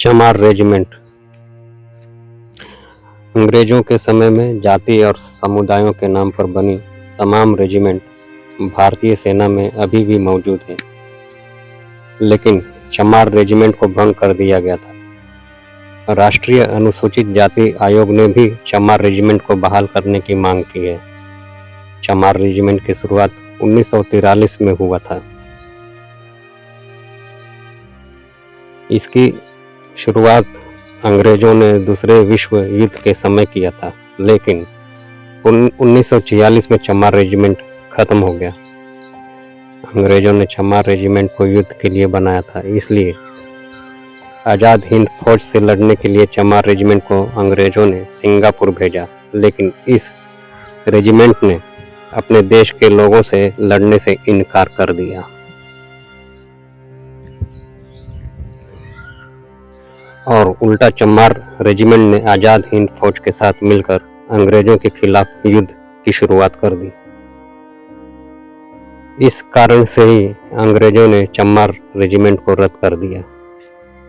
चमार रेजिमेंट अंग्रेजों के समय में जाति और समुदायों के नाम पर बनी तमाम रेजिमेंट भारतीय सेना में अभी भी मौजूद है, लेकिन चमार रेजिमेंट को भंग कर दिया गया था। राष्ट्रीय अनुसूचित जाति आयोग ने भी चमार रेजिमेंट को बहाल करने की मांग की है। चमार रेजिमेंट की शुरुआत 1943 में हुआ था। इसकी शुरुआत अंग्रेजों ने दूसरे विश्व युद्ध के समय किया था, लेकिन 1946 में चमार रेजिमेंट खत्म हो गया। अंग्रेजों ने चमार रेजिमेंट को युद्ध के लिए बनाया था, इसलिए आज़ाद हिंद फौज से लड़ने के लिए चमार रेजिमेंट को अंग्रेजों ने सिंगापुर भेजा, लेकिन इस रेजिमेंट ने अपने देश के लोगों से लड़ने से इनकार कर दिया और उल्टा चमार रेजिमेंट ने आज़ाद हिंद फौज के साथ मिलकर अंग्रेजों के खिलाफ युद्ध की शुरुआत कर दी। इस कारण से ही अंग्रेजों ने चमार रेजिमेंट को रद्द कर दिया।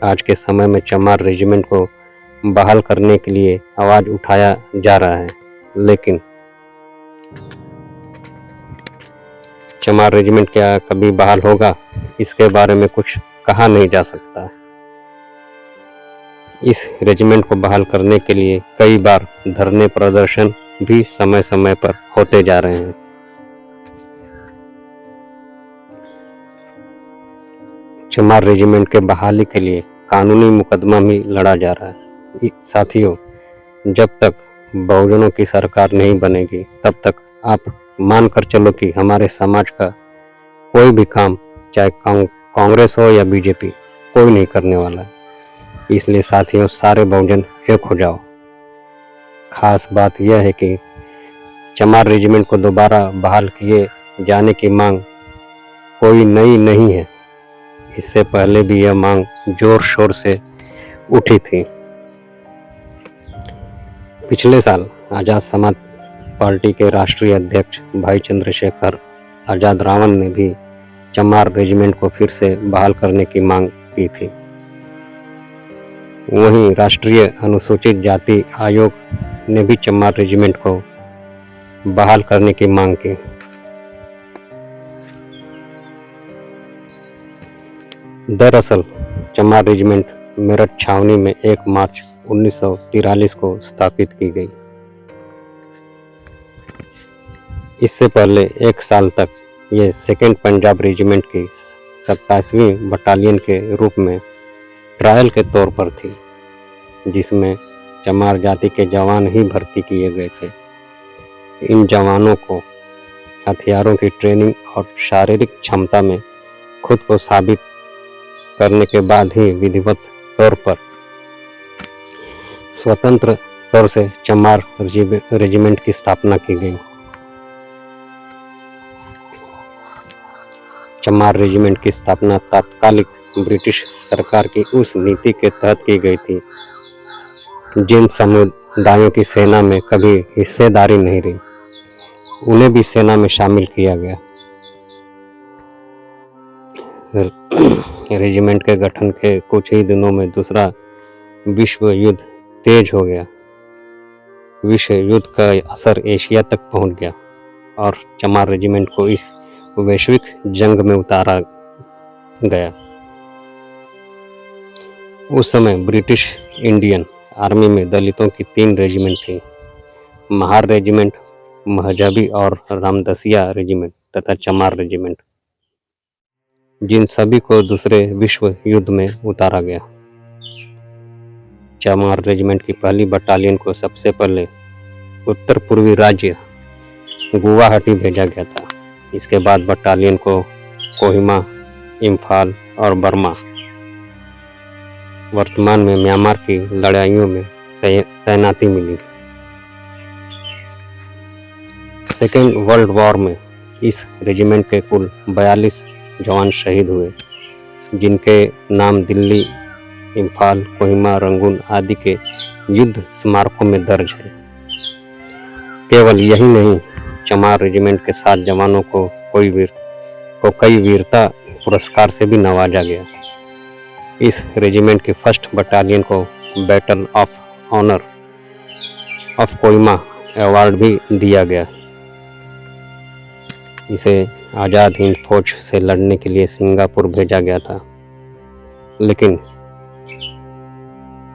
आज के समय में चमार रेजिमेंट को बहाल करने के लिए आवाज़ उठाया जा रहा है, लेकिन चमार रेजिमेंट क्या कभी बहाल होगा, इसके बारे में कुछ कहा नहीं जा सकता। इस रेजिमेंट को बहाल करने के लिए कई बार धरने प्रदर्शन भी समय समय पर होते जा रहे हैं। चमार रेजिमेंट के बहाली के लिए कानूनी मुकदमा भी लड़ा जा रहा है। साथियों, जब तक बहुजनों की सरकार नहीं बनेगी, तब तक आप मानकर चलो कि हमारे समाज का कोई भी काम, चाहे कांग्रेस हो या बीजेपी, कोई नहीं करने वाला है। इसलिए साथियों, सारे बहुजन एक हो जाओ। खास बात यह है कि चमार रेजिमेंट को दोबारा बहाल किए जाने की मांग कोई नई नहीं है। इससे पहले भी यह मांग जोर शोर से उठी थी। पिछले साल आज़ाद समाज पार्टी के राष्ट्रीय अध्यक्ष भाई चंद्रशेखर आज़ाद रावण ने भी चमार रेजिमेंट को फिर से बहाल करने की मांग की थी। वहीं राष्ट्रीय अनुसूचित जाति आयोग ने भी चमार रेजिमेंट को बहाल करने की मांग की। दरअसल चमार रेजिमेंट मेरठ छावनी में 1 मार्च 1943 को स्थापित की गई। इससे पहले 1 साल तक ये 2nd पंजाब रेजिमेंट की 27वीं बटालियन के रूप में ट्रायल के तौर पर थी, जिसमें चमार जाति के जवान ही भर्ती किए गए थे। इन जवानों को हथियारों की ट्रेनिंग और शारीरिक क्षमता में खुद को साबित करने के बाद ही विधिवत तौर पर स्वतंत्र तौर से चमार रेजिमेंट की स्थापना की गई। चमार रेजिमेंट की स्थापना तात्कालिक ब्रिटिश सरकार की उस नीति के तहत की गई थी, जिन समुदायों की सेना में कभी हिस्सेदारी नहीं रही, उन्हें भी सेना में शामिल किया गया। रेजिमेंट के गठन के कुछ ही दिनों में दूसरा विश्व युद्ध तेज हो गया। विश्व युद्ध का असर एशिया तक पहुंच गया और चमार रेजिमेंट को इस वैश्विक जंग में उतारा गया। उस समय ब्रिटिश इंडियन आर्मी में दलितों की 3 रेजिमेंट थी, महार रेजिमेंट, महजबी और रामदसिया रेजिमेंट तथा चमार रेजिमेंट, जिन सभी को दूसरे विश्व युद्ध में उतारा गया। चमार रेजिमेंट की पहली बटालियन को सबसे पहले उत्तर पूर्वी राज्य गुवाहाटी भेजा गया था। इसके बाद बटालियन को कोहिमा, इम्फाल और बर्मा, वर्तमान में म्यांमार की लड़ाइयों में तैनाती मिली। 2nd वर्ल्ड वॉर में इस रेजिमेंट के कुल 42 जवान शहीद हुए, जिनके नाम दिल्ली, इम्फाल, कोहिमा, रंगून आदि के युद्ध स्मारकों में दर्ज है। केवल यही नहीं, चमार रेजिमेंट के 7 जवानों को कई वीरता पुरस्कार से भी नवाजा गया। इस रेजिमेंट की 1st बटालियन को battle of honour of Kohima award भी दिया गया। इसे आज़ाद हिंद फौज से लड़ने के लिए सिंगापुर भेजा गया था, लेकिन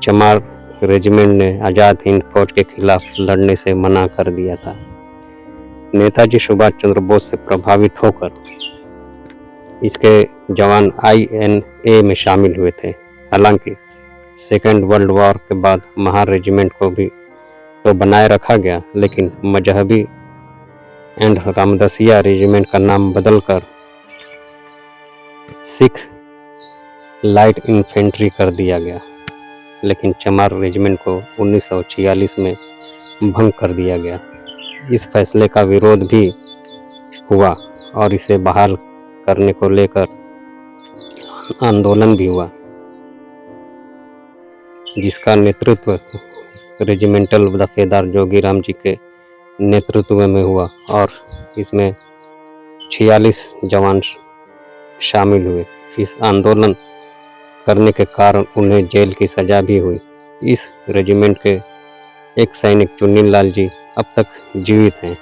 चमार रेजिमेंट ने आज़ाद हिंद फौज के खिलाफ लड़ने से मना कर दिया था। नेताजी सुभाष चंद्र बोस से प्रभावित होकर इसके जवान INA में शामिल हुए थे। हालांकि 2nd वर्ल्ड वॉर के बाद महार रेजिमेंट को भी तो बनाए रखा गया, लेकिन मजहबी एंड रामदसिया रेजिमेंट का नाम बदलकर सिख लाइट इन्फेंट्री कर दिया गया। लेकिन चमार रेजिमेंट को 1946 में भंग कर दिया गया। इस फैसले का विरोध भी हुआ और इसे बहाल करने को लेकर आंदोलन भी हुआ, जिसका नेतृत्व रेजिमेंटल दफेदार जोगीराम जी के नेतृत्व में हुआ और इसमें 46 जवान शामिल हुए। इस आंदोलन करने के कारण उन्हें जेल की सजा भी हुई। इस रेजिमेंट के एक सैनिक चुन्नीलाल जी अब तक जीवित हैं।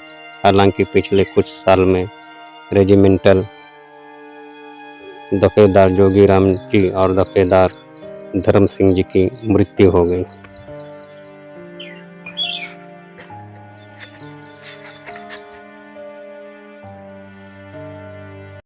हालांकि पिछले कुछ साल में रेजिमेंटल दफेदार जोगीराम जी और दफेदार धर्म सिंह जी की मृत्यु हो गई।